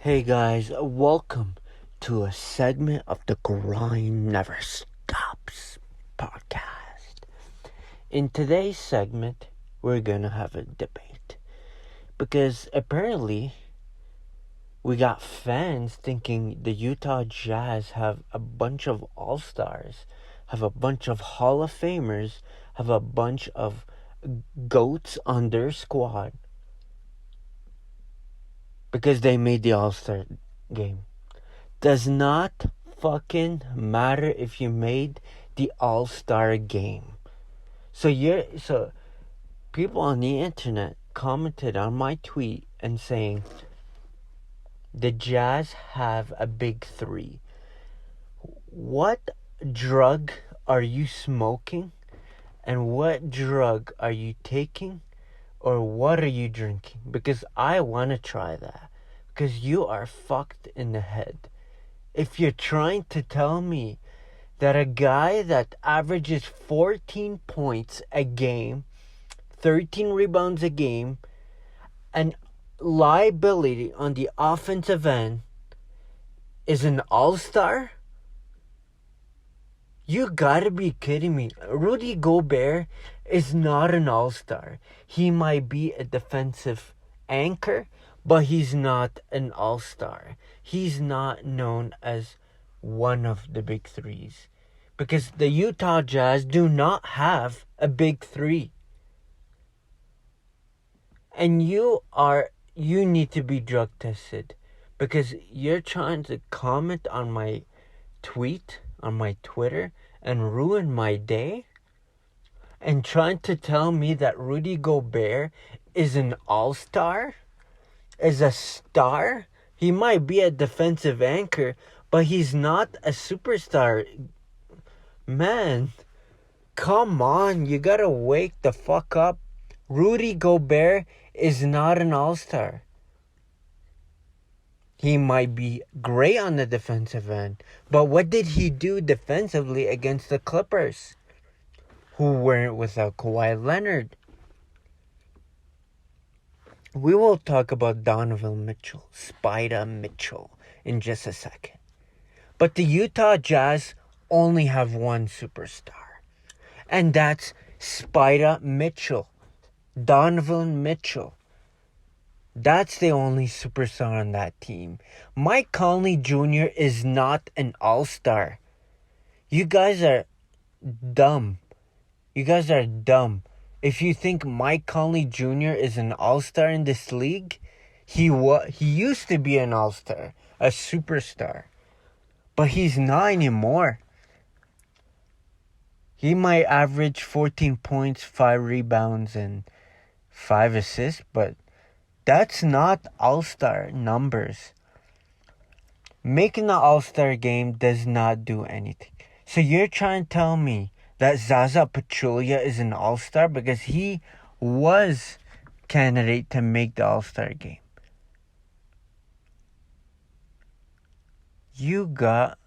Hey guys, welcome to a segment of the Grind Never Stops podcast. In today's segment, we're gonna have a debate because apparently we got fans thinking the Utah Jazz have a bunch of all-stars, have a bunch of Hall of Famers, have a bunch of GOATs on their squad because they made the All-Star game. Does not fucking matter if you made the All-Star game. So people on the internet commented on my tweet and saying the Jazz have a big three. What drug are you smoking? And what drug are you taking? Or what are you drinking? Because I want to try that. Because you are fucked in the head. If you're trying to tell me that a guy that averages 14 points a game, 13 rebounds a game, and liability on the offensive end is an all-star? You gotta be kidding me. Rudy Gobert is not an all-star. He might be a defensive anchor, but he's not an all-star. He's not known as one of the big threes. Because the Utah Jazz do not have a big three. And you need to be drug tested. Because you're trying to comment on my tweet, on my Twitter, and ruin my day. And trying to tell me that Rudy Gobert is an all-star? Is a star? He might be a defensive anchor, but he's not a superstar. Man, come on, you gotta wake the fuck up. Rudy Gobert is not an all-star. He might be great on the defensive end, but what did he do defensively against the Clippers, who weren't without Kawhi Leonard? We will talk about Donovan Mitchell, Spider Mitchell, in just a second. But the Utah Jazz only have one superstar, and that's Spider Mitchell, Donovan Mitchell. That's the only superstar on that team. Mike Conley Jr. is not an all-star. You guys are dumb. You guys are dumb. If you think Mike Conley Jr. is an all-star in this league, he used to be an all-star, a superstar. But he's not anymore. He might average 14 points, 5 rebounds, and 5 assists, but that's not all-star numbers. Making the all-star game does not do anything. So you're trying to tell me that Zaza Pachulia is an all-star because he was candidate to make the all-star game. You got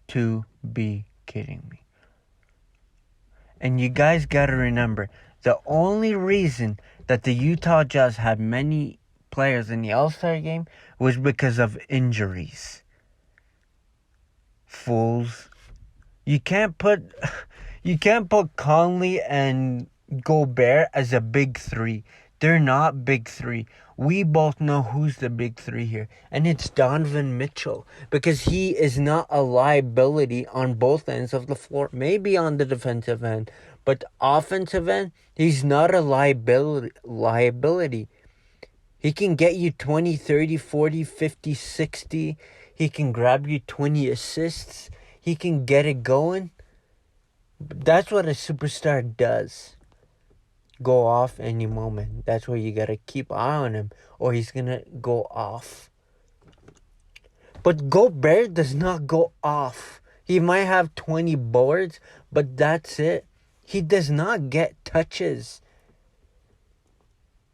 to be kidding me. And you guys got to remember, the only reason that the Utah Jazz had many players in the All-Star game was because of injuries. Fools. You can't put Conley and Gobert as a big three. They're not big three. We both know who's the big three here. And it's Donovan Mitchell. Because he is not a liability on both ends of the floor. Maybe on the defensive end. But offensive end, he's not a liability. He can get you 20, 30, 40, 50, 60. He can grab you 20 assists. He can get it going. That's what a superstar does. Go off any moment. That's why you gotta keep eye on him, or he's gonna go off. But Gobert does not go off. He might have 20 boards, but that's it. He does not get touches.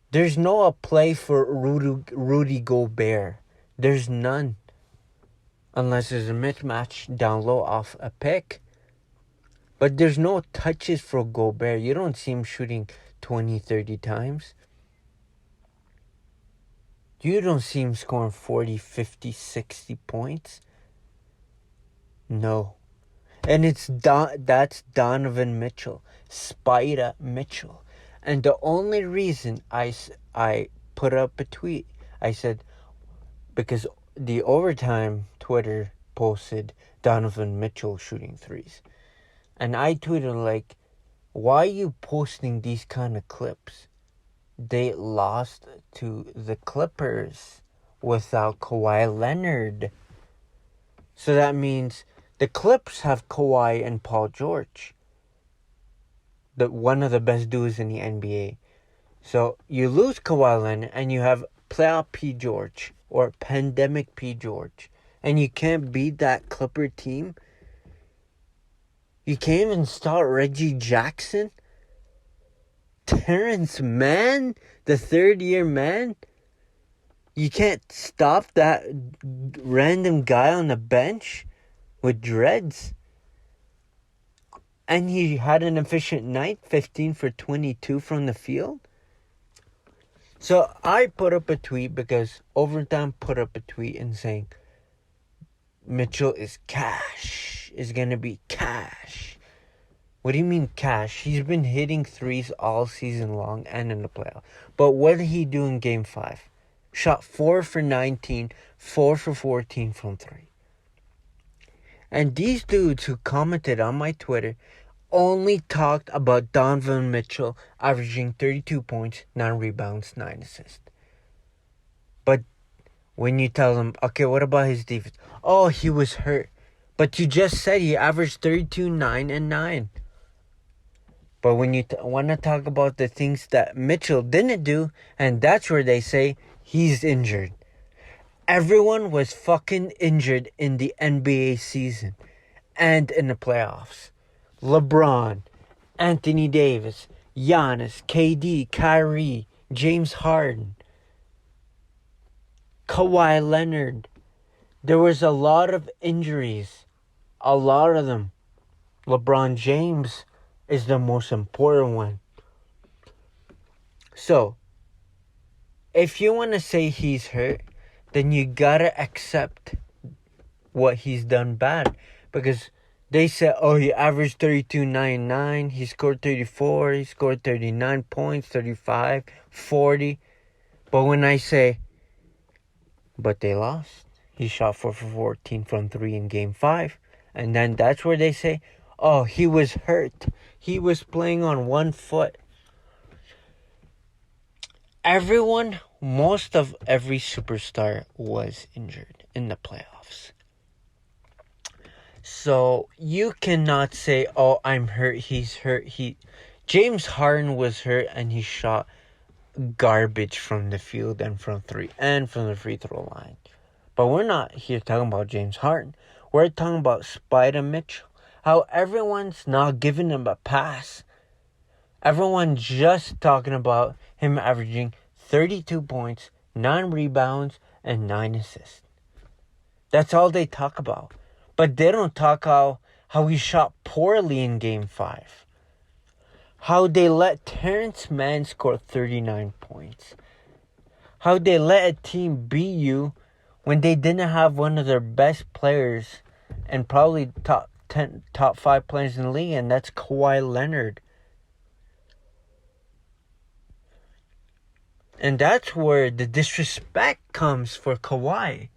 There's no play for Rudy Gobert. There's none. Unless there's a mismatch down low off a pick. But there's no touches for Gobert. You don't see him shooting 20, 30 times. You don't see him scoring 40, 50, 60 points. No. And that's Donovan Mitchell. Spider Mitchell. And the only reason I put up a tweet, I said, because the overtime Twitter posted Donovan Mitchell shooting threes. And I tweeted like, why are you posting these kind of clips? They lost to the Clippers without Kawhi Leonard. So that means the Clips have Kawhi and Paul George. One of the best dudes in the NBA. So you lose Kawhi Leonard and you have playoff P. George or pandemic P. George. And you can't beat that Clipper team. You can't even start Reggie Jackson. Terrence Mann, the third-year man. You can't stop that random guy on the bench with dreads. And he had an efficient night, 15 for 22 from the field. So I put up a tweet because Overtime put up a tweet and saying, Mitchell is cash. Is going to be cash. What do you mean cash? He's been hitting threes all season long and in the playoff. But what did he do in Game 5? Shot 4 for 19, 4 for 14 from 3. And these dudes who commented on my Twitter only talked about Donovan Mitchell averaging 32 points, 9 rebounds, 9 assists. But when you tell them, okay, what about his defense? Oh, he was hurt. But you just said he averaged 32, 9, and 9. But when you want to talk about the things that Mitchell didn't do, and that's where they say he's injured. Everyone was fucking injured in the NBA season and in the playoffs. LeBron, Anthony Davis, Giannis, KD, Kyrie, James Harden, Kawhi Leonard. There was a lot of injuries. A lot of them. LeBron James is the most important one. So, if you want to say he's hurt, then you gotta accept what he's done bad. Because they said, oh, he averaged 32, 9, 9. He scored 34. He scored 39 points, 35, 40. But when I say, but they lost. He shot 4 for 14 from 3 in Game 5. And then that's where they say, oh, he was hurt. He was playing on one foot. Most of every superstar was injured in the playoffs. So you cannot say, oh, I'm hurt, he's hurt. James Harden was hurt and he shot garbage from the field and from 3 and from the free throw line. But we're not here talking about James Harden. We're talking about Spider Mitchell. How everyone's not giving him a pass. Everyone's just talking about him averaging 32 points, 9 rebounds, and 9 assists. That's all they talk about. But they don't talk how he shot poorly in Game 5. How they let Terrence Mann score 39 points. How they let a team beat you when they didn't have one of their best players and probably top 5 players in the league, and that's Kawhi Leonard. And that's where the disrespect comes for Kawhi.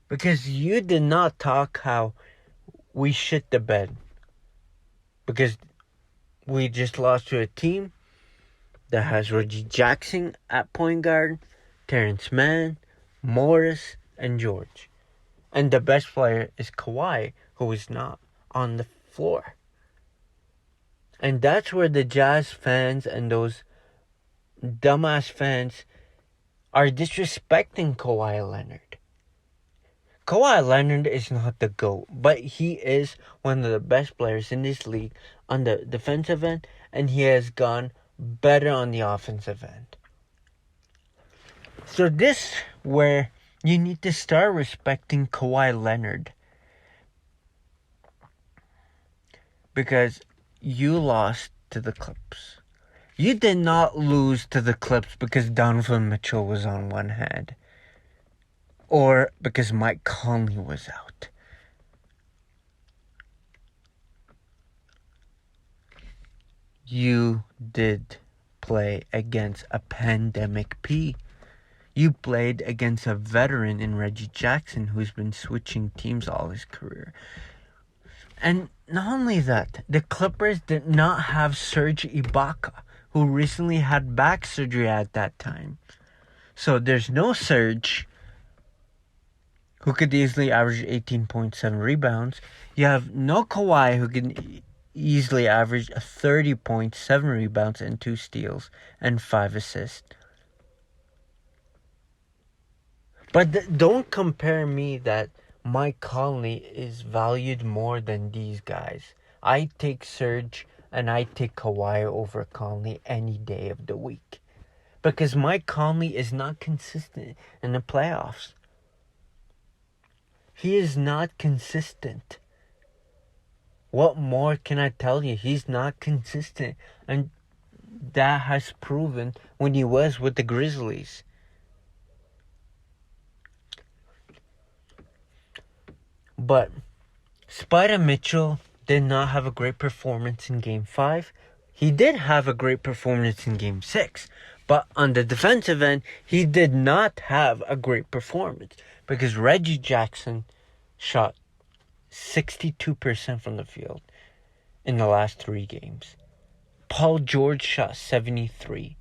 Because you did not talk how we shit the bed. Because we just lost to a team that has Reggie Jackson at point guard, Terrence Mann, Morris, and George. And the best player is Kawhi, who is not on the floor. And that's where the Jazz fans and those dumbass fans are disrespecting Kawhi Leonard. Kawhi Leonard is not the GOAT, but he is one of the best players in this league on the defensive end, and he has gone better on the offensive end. So this where you need to start respecting Kawhi Leonard. Because you lost to the Clips. You did not lose to the Clips because Donovan Mitchell was on one hand. or because Mike Conley was out. You did play against a pandemic P. You played against a veteran in Reggie Jackson who's been switching teams all his career. And not only that, the Clippers did not have Serge Ibaka, who recently had back surgery at that time. So there's no Serge, who could easily average 18.7 rebounds. You have no Kawhi, who can easily average 30.7 rebounds and 2 steals and 5 assists. But don't compare me that Mike Conley is valued more than these guys. I take Serge and I take Kawhi over Conley any day of the week. Because Mike Conley is not consistent in the playoffs. He is not consistent. What more can I tell you? He's not consistent. And that has proven when he was with the Grizzlies. But Spider Mitchell did not have a great performance in Game 5. He did have a great performance in Game 6. But on the defensive end, he did not have a great performance. Because Reggie Jackson shot 62% from the field in the last 3 games. Paul George shot 73.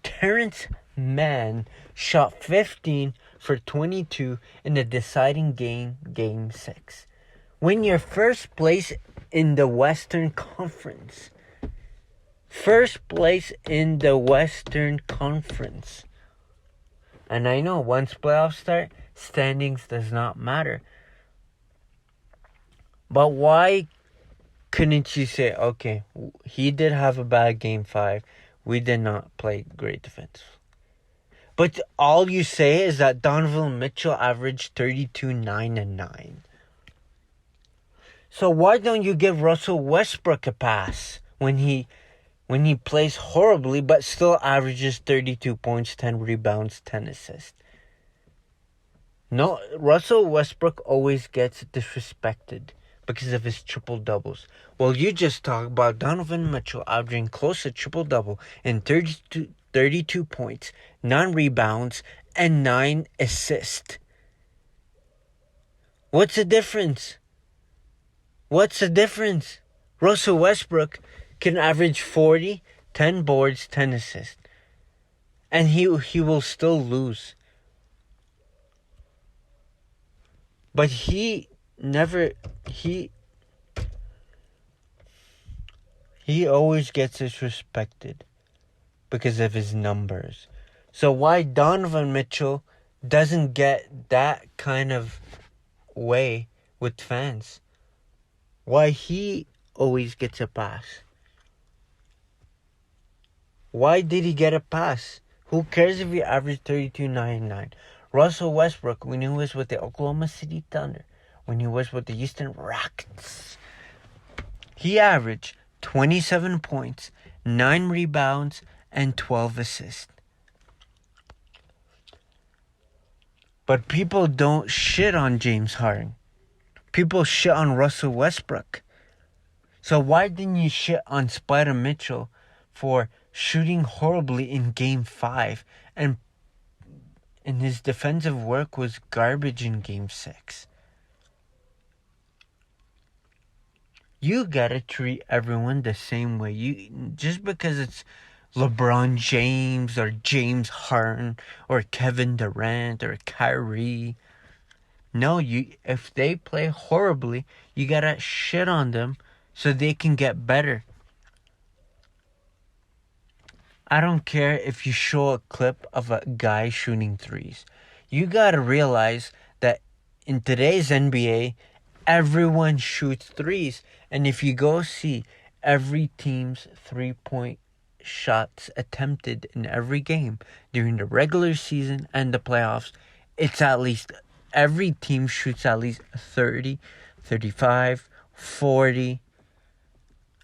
Terrence Mann shot 15 for 22 in the deciding game, Game 6. When you're first place in the Western Conference. First place in the Western Conference. And I know once playoffs start, standings does not matter. But why couldn't you say, okay, he did have a bad Game 5. We did not play great defense. But all you say is that Donovan Mitchell averaged 32, 9, and 9. So why don't you give Russell Westbrook a pass when he plays horribly but still averages 32 points, 10 rebounds, 10 assists? No, Russell Westbrook always gets disrespected because of his triple-doubles. Well, you just talk about Donovan Mitchell averaging close to triple-double in 32 points, 9 rebounds, and 9 assists. What's the difference? Russell Westbrook can average 40, 10 boards, 10 assists. And he will still lose. But he always gets disrespected because of his numbers. So why Donovan Mitchell doesn't get that kind of way with fans? Why he always gets a pass? Why did he get a pass? Who cares if he averaged 32, 9, 9? Russell Westbrook, when he was with the Oklahoma City Thunder, when he was with the Houston Rockets, he averaged 27 points, 9 rebounds, and 12 assists. But people don't shit on James Harden. People shit on Russell Westbrook. So why didn't you shit on Spider Mitchell for shooting horribly in Game 5 and his defensive work was garbage in Game 6? You gotta treat everyone the same way. Just because it's LeBron James or James Harden or Kevin Durant or Kyrie. No, if they play horribly, you gotta shit on them so they can get better. I don't care if you show a clip of a guy shooting threes. You gotta realize that in today's NBA, everyone shoots threes. And if you go see every team's 3-point shots attempted in every game during the regular season and the playoffs, it's at least every team shoots at least 30, 35, 40.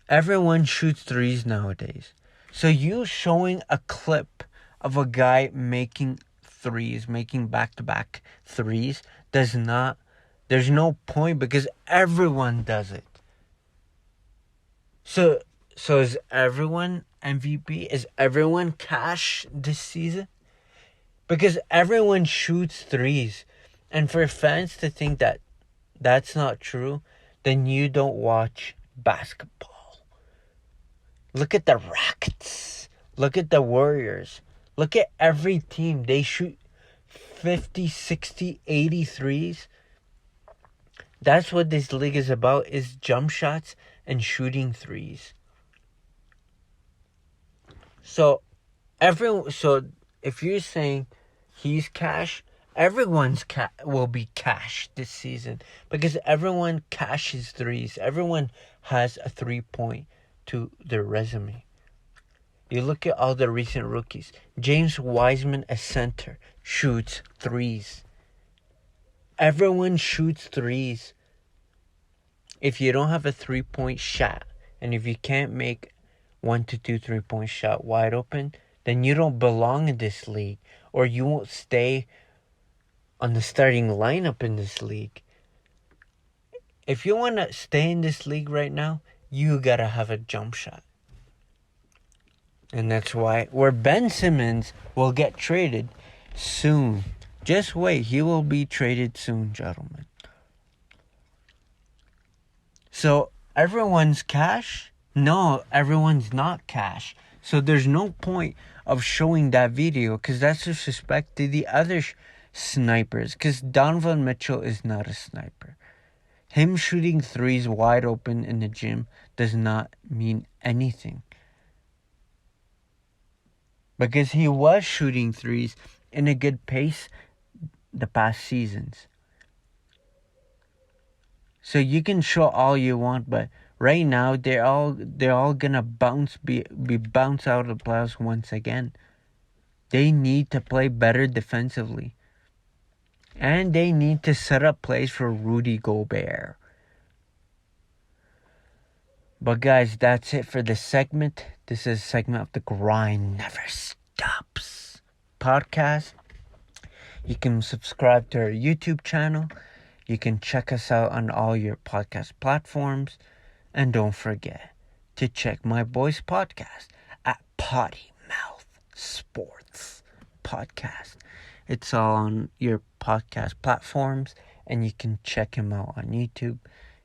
Everyone shoots threes nowadays. So you showing a clip of a guy making threes, making back-to-back threes, there's no point because everyone does it. So is everyone MVP? Is everyone cash this season? Because everyone shoots threes. And for fans to think that that's not true, then you don't watch basketball. Look at the Rockets. Look at the Warriors. Look at every team. They shoot 50, 60, 80 threes. That's what this league is about, is jump shots and shooting threes. So if you're saying he's cash, everyone's will be cash this season because everyone cashes threes. Everyone has a 3-point to their resume. You look at all the recent rookies. James Wiseman, a center, shoots threes. Everyone shoots threes. If you don't have a 3-point shot, and if you can't make 1 to 2 3-point shot wide open, then you don't belong in this league, or you won't stay on the starting lineup in this league. If you want to stay in this league right now, you gotta have a jump shot. And that's where Ben Simmons will get traded soon. Just wait, he will be traded soon, gentlemen. So everyone's cash? No, everyone's not cash. So there's no point of showing that video because that's disrespect to the other snipers. Because Donovan Mitchell is not a sniper. Him shooting threes wide open in the gym does not mean anything. Because he was shooting threes in a good pace the past seasons. So you can show all you want, but right now they're all gonna be bounced out of the playoffs once again. They need to play better defensively. And they need to set up plays for Rudy Gobert. But guys, that's it for this segment. This is a segment of the Grind Never Stops podcast. You can subscribe to our YouTube channel. You can check us out on all your podcast platforms. And don't forget to check my boy's podcast at Potty Mouth Sports Podcast. It's all on your podcast platforms, and you can check him out on YouTube.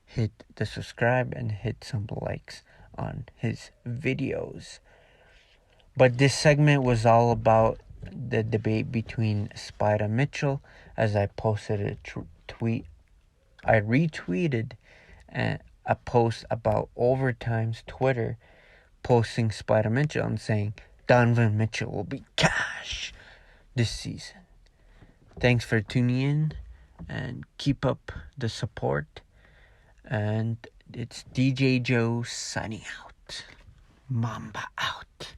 Hit the subscribe and hit some likes on his videos. But this segment was all about the debate between Spider Mitchell, as I posted a tweet. I retweeted a post about Overtime's Twitter posting Spider Mitchell and saying Donovan Mitchell will be cash this season. Thanks for tuning in and keep up the support. And it's DJ Joe signing out. Mamba out.